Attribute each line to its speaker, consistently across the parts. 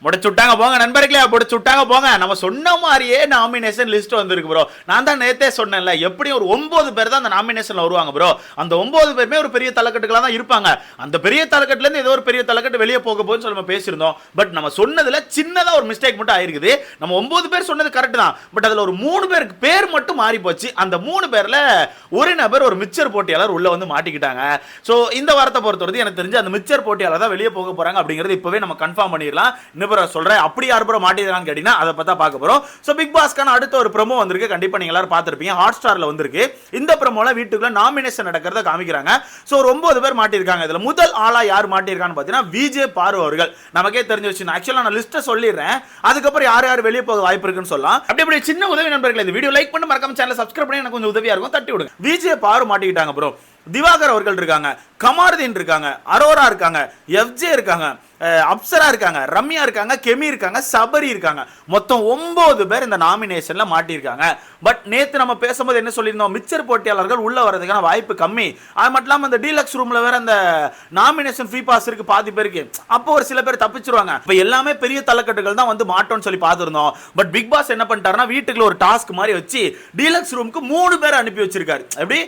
Speaker 1: முடிச்சு விட்டாங்க போங்க நண்பர்களே, முடிச்சு விட்டாங்க போங்க. நம்ம சொன்ன மாதிரியே நாமினேஷன் லிஸ்ட் வந்திருக்கு ப்ரோ. நான் தான் நேத்தே சொன்னேன்ல, எப்படியும் ஒரு 9 பேர் தான் அந்த நாமினேஷன்ல வருவாங்க ப்ரோ. அந்த 9 பேருமே ஒரு பெரிய தலைக்கட்டுகளா தான் இருப்பாங்க. அந்த பெரிய தலைக்கட்டுல இருந்து ஏதோ ஒரு பெரிய தலைக்கட்டு வெளியே போக போகுதுன்னு சொல்லி நம்ம பேசியிருந்தோம். பட் நம்ம சொன்னதுல சின்னதா ஒரு மிஸ்டேக் மட்டும் ஆயிருக்குது. நம்ம 9 பேர் சொன்னது கரெக்ட் தான். பட் அதுல ஒரு 3 பேருக்கு பேர் மட்டும் மாறி போச்சு. அந்த 3 பேர்ல ஒரு நபர் ஒரு மிச்சர் போட்டியாளர் உள்ள வந்து மாட்டிக்கிட்டாங்க. சோ இந்த வாரத்தை பொறுத்தவரை எனக்கு தெரிஞ்சு அந்த மிச்சர் போட்டியாளர் தான் வெளியே போக போறாங்க அப்படிங்கிறது இப்பவே நம்ம கன்ஃபார்ம் பண்ணிடலாம். சொல்றேன் அப்படி யார் ப்ரோ மாட்டிருக்கான்னு கேட்டீங்கன்னா அதை பத்தி பார்க்க போறோம். சோ பிக் பாஸ்க்கான அடுத்த ஒரு ப்ரோமோ வந்திருக்கு. கண்டிப்பா நீங்க எல்லாரும் பார்த்திருப்பீங்க. ஹாட் ஸ்டார்ல வந்திருக்கு. இந்த ப்ரோமோல வீட்டுக்குள்ள நாமினேஷன் நடக்கிறத காமிக்கிறாங்க. சோ ஒரு 9 பேர் மாட்டிருக்காங்க. இதுல முதல் ஆளா யார் மாட்டிருக்கான்னு பாத்தீங்கன்னா விஜே பாரு அவர்கள். நமக்கே தெரிஞ்ச விஷயம். ஆக்சுவலா நான் லிஸ்ட் சொல்லிடுறேன். அதுக்கப்புறம் யார் யார் வெளியே போக வாய்ப்பு இருக்குன்னு சொல்லலாம். அப்படி சின்ன உதவி நண்பர்களே, இந்த வீடியோ லைக் பண்ணி மறக்காம சேனலை சப்ஸ்கிரைப் பண்ணி எனக்கு கொஞ்சம் உதவியா இருக்கும். தட்டி விடுங்க. விஜே பாரு மாட்டிக்கிட்டாங்க ப்ரோ. திவாகர் அவர்கள் இருக்காங்க, கமாருதீன் இருக்காங்க, அரோரா இருக்காங்க, எஃப்ஜே இருக்காங்க, அப்சரா இருக்காங்க, ரம்யா இருக்காங்க, கெமி இருக்காங்க, சபரி இருக்காங்க. மொத்தம் 9 பேர் இந்த நாமினேஷன்ல மாட்டிருக்காங்க. பட் நேத்து நம்ம பேசும்போது என்ன சொல்லியிருந்தோம், மிச்சர் போட்டியாளர்கள் உள்ள வரதுக்கான வாய்ப்பு கம்மி. அது மட்டும் இல்லாம அந்த டீலக்ஸ் ரூம்ல வேற அந்த நாமினேஷன் ஃப்ரீ பாஸ் இருக்கு பாதி பேருக்கு. அப்போ ஒரு சில பேர் தப்பிச்சிருவாங்க. இப்ப எல்லாமே பெரிய தலைக்கட்டுகள் தான் வந்து மாட்டோம்னு சொல்லி பார்த்திருந்தோம். பட் பிக் பாஸ் என்ன பண்ணிட்டாருன்னா, வீட்டுக்குள்ள ஒரு டாஸ்க் மாதிரி வச்சு டீலக்ஸ் ரூமுக்கு 3 பேர் அனுப்பி வச்சிருக்காரு. எப்படி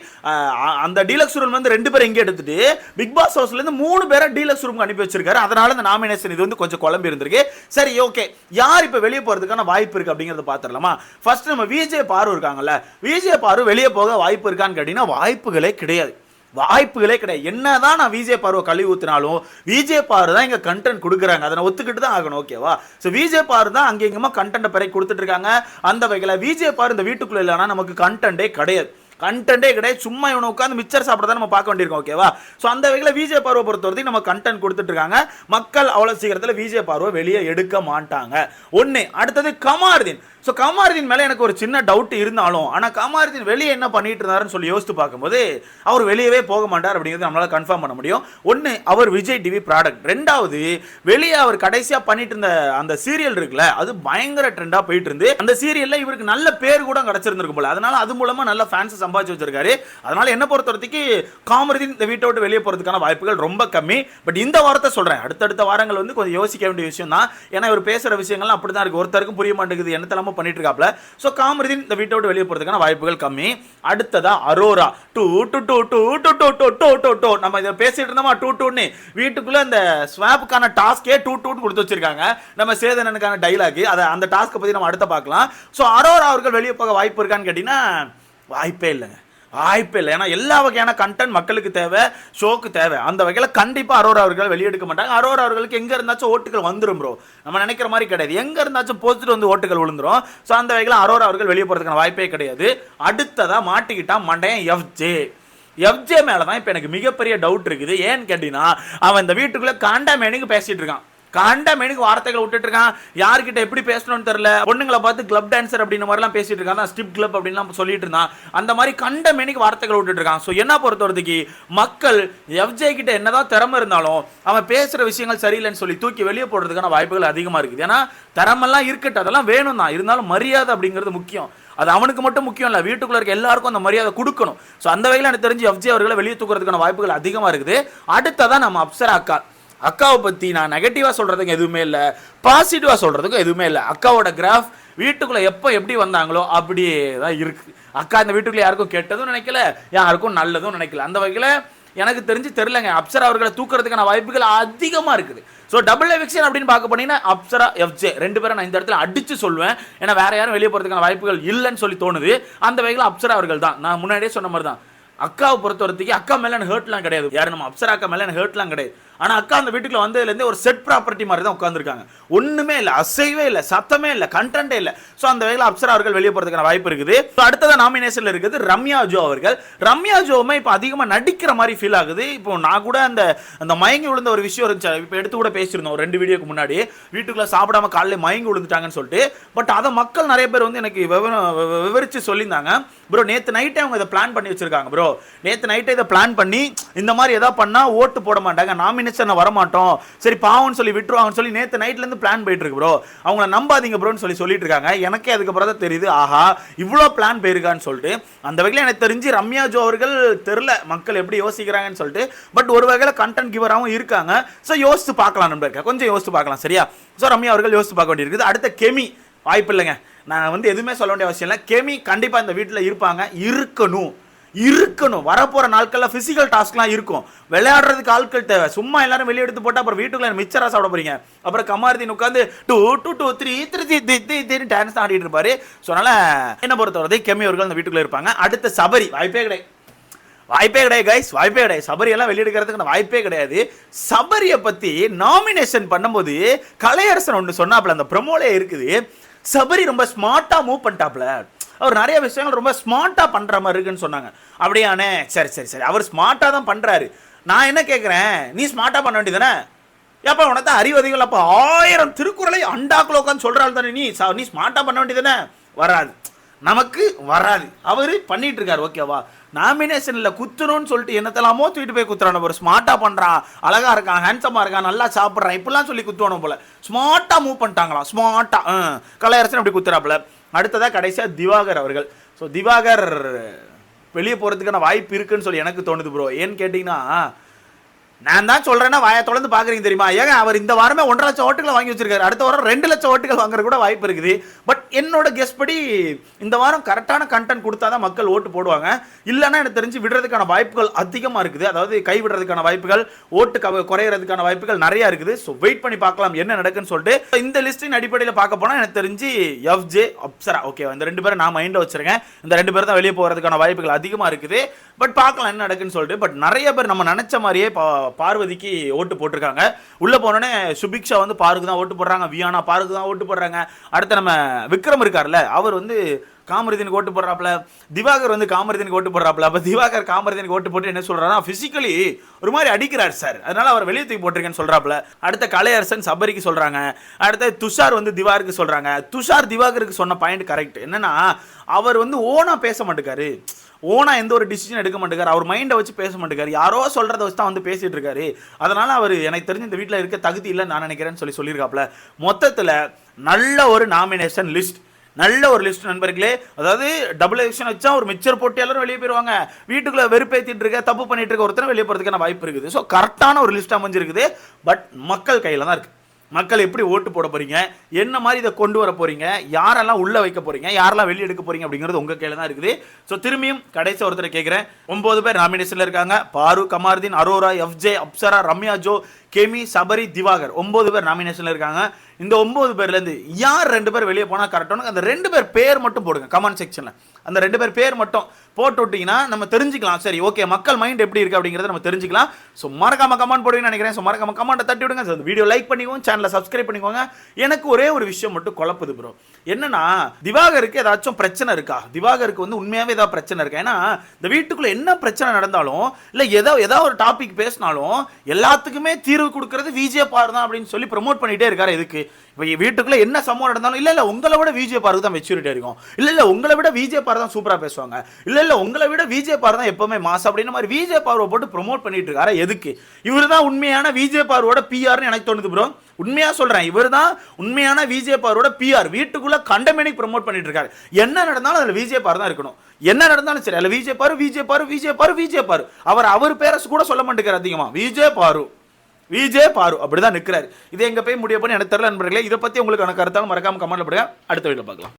Speaker 1: அந்த டீலக்ஸ் ரூம் வந்து 2 பேர் இங்க எடுத்துட்டு பிக் பாஸ் ஹவுஸ்ல இருந்து 3 பேரை டீலக்ஸ் ரூமுக்கு அனுப்பி வச்சிருக்காரு. அதனால நாமினேஷன் இது வந்து கொஞ்சம் குழம்பி இருந்திருக்கு. சரி ஓகே, யார் இப்ப வெளியே போறதுக்கான வாய்ப்பு இருக்கு அப்படிங்கறத பாத்துறலாமா? ஃபர்ஸ்ட் நம்ம விஜே பாரு இருக்காங்கல்ல, விஜே பாரு வெளியே போக வாய்ப்பு இருக்கான்னு கேட்டீங்கன்னா வாய்ப்புகளே கிடையாது. வாய்ப்புகளே கிடையாது. என்னதான் நான் விஜே பாருவை கழுவி ஊத்தினாலும் விஜே பாரு தான் இங்க கண்டென்ட் கொடுக்குறாங்க. அதை ஒத்துக்கிட்டு தான் ஆகணும். ஓகேவா? சோ விஜே பாரு தான் அங்க எங்கமா கண்டென்ட் பிறகு கொடுத்துட்டு இருக்காங்க. அந்த வகையில விஜே பாரு இந்த வீட்டுக்குள்ள இல்லைன்னா நமக்கு கண்டென்ட்டே கிடையாது. கண்டென்ட்டே கிடையாது. சும்மா இவனை உட்காந்து மிச்சர் சாப்பிட நம்ம பார்க்க வேண்டியிருக்கோம். ஓகேவா? ஸோ அந்த வகையில் விஜே பார்வை பொறுத்தவரைக்கும் நம்ம கண்டென்ட் கொடுத்துட்டு இருக்காங்க. மக்கள் அவ்வளோ சீக்கிரத்தில் விஜே பார்வை வெளியே எடுக்க மாட்டாங்க. ஒன்று. அடுத்தது கமாருதீன். ஸோ கமாருதீன் மேலே எனக்கு ஒரு சின்ன டவுட் இருந்தாலும், ஆனால் கமாருதீன் வெளியே என்ன பண்ணிட்டு இருந்தாருன்னு சொல்லி யோசித்து பார்க்கும்போது அவர் வெளியவே போக மாட்டார் அப்படிங்கிறது நம்மளால கன்ஃபார்ம் பண்ண முடியும். ஒன்று, அவர் விஜய் டிவி ப்ராடக்ட். ரெண்டாவது, வெளியே அவர் கடைசியாக பண்ணிட்டு இருந்த அந்த சீரியல் இருக்குல்ல, அது பயங்கர ட்ரெண்டாக போயிட்டு இருந்து அந்த சீரியல்ல இவருக்கு நல்ல பேர் கூட கிடைச்சிருந்திருக்கும் போல. அதனால அது மூலமா நல்ல ஃபேன்ஸ் சம்பாதிச்சு வச்சிருக்காரு. அதனால என்ன பொறுத்தவரைக்கும் கமாருதீன் இந்த வீட்டை விட்டு வெளியே போறதுக்கான வாய்ப்புகள் ரொம்ப கம்மி. பட் இந்த வாரத்தை சொல்றேன், அடுத்தடுத்த வாரங்கள் வந்து கொஞ்சம் யோசிக்க வேண்டிய விஷயம் தான். ஏன்னா இவர் பேசுற விஷயங்கள்லாம் அப்படிதான் இருக்கு. ஒருத்தருக்கும் புரிய மாட்டேங்குது, என்ன தலைமை பண்ணிட்டு இருக்காப்ல. சோ கமாருதீன் இந்த வீட்டை விட்டு வெளியே போறதுக்கான வாய்ப்புகள் கம்மி. அடுத்ததா அரோரா. டூ டூ டூ டூ டூ டூ டூ டூ டூ டூ நம்ம இதை பேசிட்டு இருந்தோமா, டூ டூன்னு வீட்டுக்குள்ள அந்த ஸ்வாப்புக்கான டாஸ்கே டூ டூன்னு கொடுத்து வச்சிருக்காங்க. நம்ம சேதனனுக்கான டைலாக், அதை அந்த டாஸ்க்கை பத்தி நம்ம அடுத்த பார்க்கலாம். சோ அரோரா அவர்கள் வெளியே போக வாய்ப்பு இருக்கான்னு கேட்டீங்கன்னா வாய்ப்பே இல்லைங்க. வாய்ப்பே இல்லை. ஏன்னா எல்லா வகையான கண்டென்ட் மக்களுக்கு தேவை, ஷோக்கு தேவை. அந்த வகையில் கண்டிப்பாக அரோரா அவர்கள் வெளியெடுக்க மாட்டாங்க. அரோரா அவர்களுக்கு எங்கே இருந்தாச்சும் ஓட்டுகள் வந்துடும் ப்ரோ. நம்ம நினைக்கிற மாதிரி கிடையாது. எங்கே இருந்தாச்சும் போச்சுட்டு வந்து ஓட்டுகள் விழுந்துரும். ஸோ அந்த வகையில் அரோரா அவர்கள் வெளியே போகிறதுக்கான வாய்ப்பே கிடையாது. அடுத்ததாக மாட்டிக்கிட்டான் மண்டையன் எஃப்ஜே மேலே தான் இப்போ எனக்கு மிகப்பெரிய டவுட் இருக்குது. ஏன்னு கேட்டீங்கன்னா அவன் இந்த வீட்டுக்குள்ளே காண்டாமேனிக்கு பேசிட்டு இருக்கான். கண்டமேனுக்கு வார்த்தைகளை விட்டுட்டு இருக்கான். யார்கிட்ட எப்படி பேசணும்னு தெரியல. பொண்ணுங்களை பார்த்து கிளப் டான்சர் அப்படின்ற மாதிரிலாம் பேசிட்டு இருக்கான். ஸ்டிப் கிளப் அப்படின்லாம் சொல்லிட்டு இருந்தான். அந்த மாதிரி கண்டமேனுக்கு வார்த்தைகளை விட்டுட்டு இருக்கான். ஸோ என்ன பொறுத்தவரைக்கு மக்கள் எஃப்ஜே கிட்ட என்னதான் திறமை இருந்தாலும் அவன் பேசுற விஷயங்கள் சரியில்லைன்னு சொல்லி தூக்கி வெளியே போடுறதுக்கான வாய்ப்புகள் அதிகமா இருக்குது. ஏன்னா திறமெல்லாம் இருக்கட்டும், அதெல்லாம் வேணும் தான். இருந்தாலும் மரியாதை அப்படிங்கிறது முக்கியம். அது அவனுக்கு மட்டும் முக்கியம் இல்லை, வீட்டுக்குள்ள இருக்க எல்லாருக்கும் அந்த மரியாதை கொடுக்கணும். ஸோ அந்த வகையில் எனக்கு தெரிஞ்சு எஃப்ஜே அவர்களை வெளியே தூக்குறதுக்கான வாய்ப்புகள் அதிகமா இருக்குது. அடுத்ததான் நம்ம அப்சரா அக்காவை பத்தி நான் நெகட்டிவா சொல்றதுக்கு எதுவுமே இல்லை, பாசிட்டிவா சொல்றதுக்கும் எதுவுமே இல்லை. அக்காவோட கிராஃப் வீட்டுக்குள்ள எப்போ எப்படி வந்தாங்களோ அப்படியே தான் இருக்கு. அக்கா இந்த வீட்டுக்குள்ள யாருக்கும் கெட்டதும் நினைக்கல, யாருக்கும் நல்லதும் நினைக்கல. அந்த வகையில் எனக்கு தெரிஞ்சு தெரியலங்க, அப்சரா அவர்களை தூக்குறதுக்கான வாய்ப்புகள் அதிகமா இருக்குது. ஸோ டபுள் எவிக்ஷன் அப்படின்னு பார்க்க போனீங்கன்னா அப்சரா எஃப்ஜே 2 பேரை நான் இந்த இடத்துல அடிச்சு சொல்லுவேன். ஏன்னா வேற யாரும் வெளியே போறதுக்கான வாய்ப்புகள் இல்லைன்னு சொல்லி தோணுது. அந்த வகையில் அப்சரா அவர்கள் தான். நான் முன்னாடியே சொன்ன மாதிரி தான். அக்காவை பொறுத்தவரைக்கும் அக்கா மேல எனக்கு ஹர்ட்லாம் கிடையாது. யாரு நம்ம அப்சரா அக்கா மேல எனக்கு ஹர்ட்லாம் கிடையாது. ஆனா அக்கா அந்த வீட்டுக்குள்ள வந்ததுலேருந்து ஒரு செட் ப்ராப்பர்ட்டி மாதிரி தான் உட்காந்துருக்காங்க. ஒண்ணுமே இல்லை, அசைவே இல்லை, சத்தமே இல்லை, கண்டென்ட்டே இல்லை. ஸோ அந்த வகையில் அப்சரா அவர்கள் வெளியே போறதுக்கான வாய்ப்பு இருக்குது. அடுத்ததான் நாமினேஷன்ல இருக்குது ரம்யா ஜோ அவர்கள். ரம்யா ஜோவுமே இப்போ அதிகமாக நடிக்கிற மாதிரி ஃபீல் ஆகுது. இப்போ நான் கூட அந்த மயங்கி விழுந்த ஒரு விஷயம் இருந்துச்சு, இப்போ எடுத்து கூட பேசியிருந்தோம் 2 வீடியோக்கு முன்னாடி. வீட்டுக்குள்ள சாப்பிடாம காலையில் மயங்கி விழுந்துட்டாங்கன்னு சொல்லிட்டு. பட் அதை மக்கள் நிறைய பேர் வந்து எனக்கு விவரிச்சு சொல்லியிருந்தாங்க. ப்ரோ நேற்று நைட்டே அவங்க இதை பிளான் பண்ணி வச்சிருக்காங்க. ப்ரோ நேற்று நைட்டே இதை பிளான் பண்ணி இந்த மாதிரி எதாவது பண்ணா ஓட்டு போட மாட்டாங்க, நாமினேஷன் நாமினேஷன் வரமாட்டோம், சரி பாவம்னு சொல்லி விட்டுருவாங்கன்னு சொல்லி நேற்று நைட்ல இருந்து பிளான் போயிட்டு இருக்கு ப்ரோ. அவங்கள நம்பாதீங்க ப்ரோன்னு சொல்லிட்டு இருக்காங்க. எனக்கே அதுக்கப்புறம் தான் தெரியுது, ஆஹா இவ்வளோ பிளான் போயிருக்கான்னு சொல்லிட்டு. அந்த வகையில் எனக்கு தெரிஞ்சு ரம்யா ஜோ அவர்கள் தெரியல மக்கள் எப்படி யோசிக்கிறாங்கன்னு சொல்லிட்டு, பட் ஒரு வகையில் கண்டென்ட் கிவராகவும் இருக்காங்க. ஸோ யோசிச்சு பார்க்கலாம் நண்பர்கள், கொஞ்சம் யோசிச்சு பார்க்கலாம் சரியா. ஸோ ரம்யா அவர்கள் யோசிச்சு பார்க்க வேண்டியிருக்குது. அடுத்த கெமி வாய்ப்பு இல்லைங்க, நான் வந்து எதுவுமே சொல்ல வேண்டிய அவசியம் இல்லை. கெமி கண்டிப்பாக இந்த வீட்டில் இருப்பாங்க, இருக்கணும். வரப்போற நாட்கள்ல பிசிக்கல் டாஸ்க்லாம் இருக்கும், விளையாடுறதுக்கு ஆட்கள் தேவை. சும்மா எல்லாரும் வெளியே எடுத்து போட்டா அப்புறம் வீட்டுக்குள்ள மிச்சரா சாப்பிட போறீங்க. அப்புறம் கமாருதீன் உட்காந்து 2 2 2 3 3 டான்ஸ் ஆடிட்டு இருப்பாரு. ஸோ அதனால என்ன பொறுத்தவரை கெமி அவர்கள் அந்த வீட்டுக்குள்ள இருப்பாங்க. அடுத்த சபரி வாய்ப்பே கிடையாது கைஸ், வாய்ப்பே கிடையாது. சபரி எல்லாம் வெளியெடுக்கிறதுக்கு வாய்ப்பே கிடையாது. சபரியை பத்தி நாமினேஷன் பண்ணும்போது கலையரசன் ஒன்று சொன்னாப்ல, அந்த ப்ரமோலே இருக்குது, சபரி ரொம்ப ஸ்மார்ட்டா மூவ் பண்ணிட்டாப்ல, அவர் நிறைய விஷயங்கள் ரொம்ப ஸ்மார்ட்டா பண்ற மாதிரி இருக்குன்னு சொன்னாங்க. அப்படியானே, சரி அவர் ஸ்மார்ட்டா தான் பண்றாரு. நான் என்ன கேட்கிறேன், நீ ஸ்மார்ட்டா பண்ண வேண்டியதானே? ஏப்பா உனக்கு அறிவதிகள், அப்ப 1000 திருக்குறளை அண்டாக்குள்ள உட்காந்து சொல்றாள் தானே, நீ ஸ்மார்ட்டா பண்ண வேண்டியதானே? வராது, நமக்கு வராது. அவரு பண்ணிட்டு இருக்காரு ஓகேவா. நாமினேஷன்ல குத்துணும்னு சொல்லிட்டு என்னத்தெல்லாமோ தூக்கிட்டு போய் குத்துறான். ஒரு ஸ்மார்ட்டா பண்றான், அழகா இருக்கான், ஹேண்ட்ஸமா இருக்கான், நல்லா சாப்பிட்றான், இப்படிலாம் சொல்லி குத்துவானும் போல. ஸ்மார்ட்டா மூவ் பண்ணிட்டாங்களாம், ஸ்மார்ட்டா கலையரசன் அப்படி குத்துறாப்புல. அடுத்ததா கடைசியா திவாகர் அவர்கள். ஸோ திவாகர் வெளியே போறதுக்கான வாய்ப்பு இருக்குன்னு சொல்லி எனக்கு தோணுது ப்ரோ. ஏன்னு கேட்டீங்கன்னா, நான் தான் சொல்றேன்னா வாயை தொடர்ந்து பாக்குறீங்க தெரியுமா. ஏங்க அவர் இந்த வாரமே 1.5 லட்சம் ஓட்டுகளை வாங்கி வச்சிருக்காரு, அடுத்த வாரம் 2 லட்சம் ஓட்டுகள் வாங்குற கூட வாய்ப்பு இருக்குது. பட் என்னோட கெஸ் படி இந்த வாரம் கரெக்டான கண்டென்ட் கொடுத்தாதான் மக்கள் ஓட்டு போடுவாங்க. இல்லைன்னா எனக்கு தெரிஞ்சு விடுறதுக்கான வாய்ப்புகள் அதிகமா இருக்குது. அதாவது கை விடுறதுக்கான வாய்ப்புகள், ஓட்டு குறையறதுக்கான வாய்ப்புகள் நிறைய இருக்குது. ஸோ வெயிட் பண்ணி பார்க்கலாம் என்ன நடக்குன்னு சொல்லிட்டு. இந்த லிஸ்டின் அடிப்படையில் பார்க்க போனா எனக்கு தெரிஞ்சு எஃப்ஜே, அப்சரா ஓகே, இந்த 2 பேரும் நான் மைண்ட்ல வச்சிருக்கேன். இந்த 2 பேர் தான் வெளியே போறதுக்கான வாய்ப்புகள் அதிகமா இருக்குது. பட் பார்க்கலாம் என்ன நடக்குன்னு சொல்லிட்டு. பட் நிறைய பேர் நம்ம நினைச்ச மாதிரியே பார்வதிக்கு ஓட்டு போட்டிருக்காங்க. உள்ள போனோடனே சுபிக்ஷா வந்து பாருக்கு தான் ஓட்டு போடுறாங்க, வியானா பாருக்கு தான் ஓட்டு போடுறாங்க. அடுத்து நம்ம விக்ரம் இருக்கார்ல, அவர் வந்து காமருதீனுக்கு ஓட்டு போடுறாப்ல, திவாகர் வந்து காமருதீனுக்கு ஓட்டு போடுறாப்ல. அப்ப திவாகர் காமருதீனுக்கு ஓட்டு போட்டு என்ன சொல்றாருன்னா, பிசிக்கலி ஒரு மாதிரி அடிக்கிறார் சார், அதனால அவர் வெளியே தூக்கி போட்டிருக்கேன்னு சொல்றாப்ல. அடுத்த கலையரசன் சபரிக்கு சொல்றாங்க. அடுத்த துஷார் வந்து திவாகருக்கு சொல்றாங்க. துஷார் திவாகருக்கு சொன்ன பாயிண்ட் கரெக்ட். என்னன்னா, அவர் வந்து ஓனா பேச மாட்டேங்காரு, ஓனா எந்த ஒரு டிசிஷன் எடுக்க மாட்டேங்காரு, அவர் மைண்டை வச்சு பேச மாட்டேங்காரு, யாரோ சொல்றதை வச்சு தான் வந்து பேசிட்டு இருக்காரு. அதனால அவர் எனக்கு தெரிஞ்சு இந்த வீட்டில் இருக்க தகுதி இல்லைன்னு நான் நினைக்கிறேன்னு சொல்லியிருக்காப்ல. மொத்தத்தில் நல்ல ஒரு நாமினேஷன் லிஸ்ட், நல்ல ஒரு லிஸ்ட் நண்பர்களே. அதாவது டபுள் எலெக்ஷன் வச்சா ஒரு மிச்சர் போட்டி எல்லாரும் வெளியே போயிருவாங்க, வீட்டுக்குள்ள வெறுப்பேற்றிட்டு இருக்க, தப்பு பண்ணிட்டு இருக்க ஒருத்தர் வெளியே போறதுக்கான வாய்ப்பு இருக்குது. ஸோ கரெக்டான ஒரு லிஸ்ட் அமைஞ்சிருக்குது. பட் மக்கள் கையில் தான் இருக்கு. மக்கள் எப்படி ஓட்டு போட போறீங்க, என்ன மாதிரி இதை கொண்டு வர போறீங்க, யாரெல்லாம் உள்ள வைக்க போறீங்க, யாரெல்லாம் வெளியே எடுக்க போறீங்க அப்படிங்கிறது உங்க கையில தான் இருக்குது. ஸோ திரும்பியும் கடைசி ஒருத்தரை கேட்கிறேன், 9 பேர் நாமினேஷன்ல இருக்காங்க. பாரு, கமாருதீன், அரோரா, எஃப்ஜே, அப்சரா, ரம்யா ஜோ, கெமி, சபரி, திவாகர் 9 பேர் நாமினேஷன்ல இருக்காங்க. இந்த 9 பேர்ல இருந்து யார் 2 பேர் வெளியே போனா கரெக்டான அந்த 2 பேர் பேர் மட்டும் போடுங்க கமெண்ட் செக்ஷன்ல. அந்த 2 பேர் பேர் மட்டும் போட்டு விட்டீங்கன்னா நம்ம தெரிஞ்சுக்கலாம். சரி ஓகே, மக்கள் மைண்ட் எப்படி இருக்கு அப்படிங்கறத நம்ம தெரிஞ்சுக்கலாம். ஸோ மறக்காம கமெண்ட் போடுவீங்கன்னு நினைக்கிறேன். ஸோ மறக்காம கமெண்ட்டை தட்டி விடுங்க. ஸோ வீடியோ லைக் பண்ணிக்கோங்க, சேனலை சப்ஸ்கிரைப் பண்ணிக்கோங்க. எனக்கு ஒரே ஒரு விஷயம் மட்டும் குழப்புது ப்ரோ. என்னன்னா, திவாகருக்கு ஏதாச்சும் பிரச்சனை இருக்கா? திவாகருக்கு வந்து உண்மையாவே ஏதாவது பிரச்சனை இருக்கா? ஏன்னா இந்த வீட்டுக்குள்ள என்ன பிரச்சனை நடந்தாலும் இல்லை ஏதாவது ஒரு டாபிக் பேசினாலும் எல்லாத்துக்குமே தீர்வு கொடுக்கறது விஜய் பார் தான் அப்படின்னு சொல்லி ப்ரமோட் பண்ணிட்டே இருக்காரு. எதுக்கு? இப்போ வீட்டுக்குள்ள என்ன சம்பவம் நடந்தாலும் இல்லை உங்களை விட விஜய் பாருக்கு தான் மெச்சூரிட்டி இருக்கும், இல்லை உங்களை விட விஜய் பார் தான் சூப்பரா பேசுவாங்க, இல்லை உங்களை விட விஜய் பார் தான் எப்பவுமே மாஸ் அப்படின்னு மாதிரி விஜய் பார்வை போட்டு ப்ரமோட் பண்ணிட்டு இருக்காரு. எதுக்கு? இவர் தான் உண்மையான விஜய் பார்வோட பிஆர்னு எனக்கு தோணுது ப்ரோ. உண்மையா சொல்றேன், இவர் தான் உண்மையான விஜய் பார்வோட பிஆர். வீட்டுக்குள்ள கண்டமேனிக் ப்ரமோட் பண்ணிட்டு இருக்காரு. என்ன நடந்தாலும் அதுல விஜய் பார் தான் இருக்கணும். என்ன நடந்தாலும் சரி, அதுல விஜய் பாரு விஜய் பாரு விஜய் பாரு விஜய் பாரு. அவர் பேரை கூட சொல்ல மாட்டேங்கிறார் அதிகமா, விஜய் பாரு அப்படிதான் நிற்கிறாரு. இது எங்க போய் முடிய பண்ணி எனக்கு தெரியல நண்பர்களே. இதை பத்தி உங்களுக்கு கருத்தாலும் மறக்காம கமெண்ட்ல போடுங்க. அடுத்த வீடியோல பார்க்கலாம்.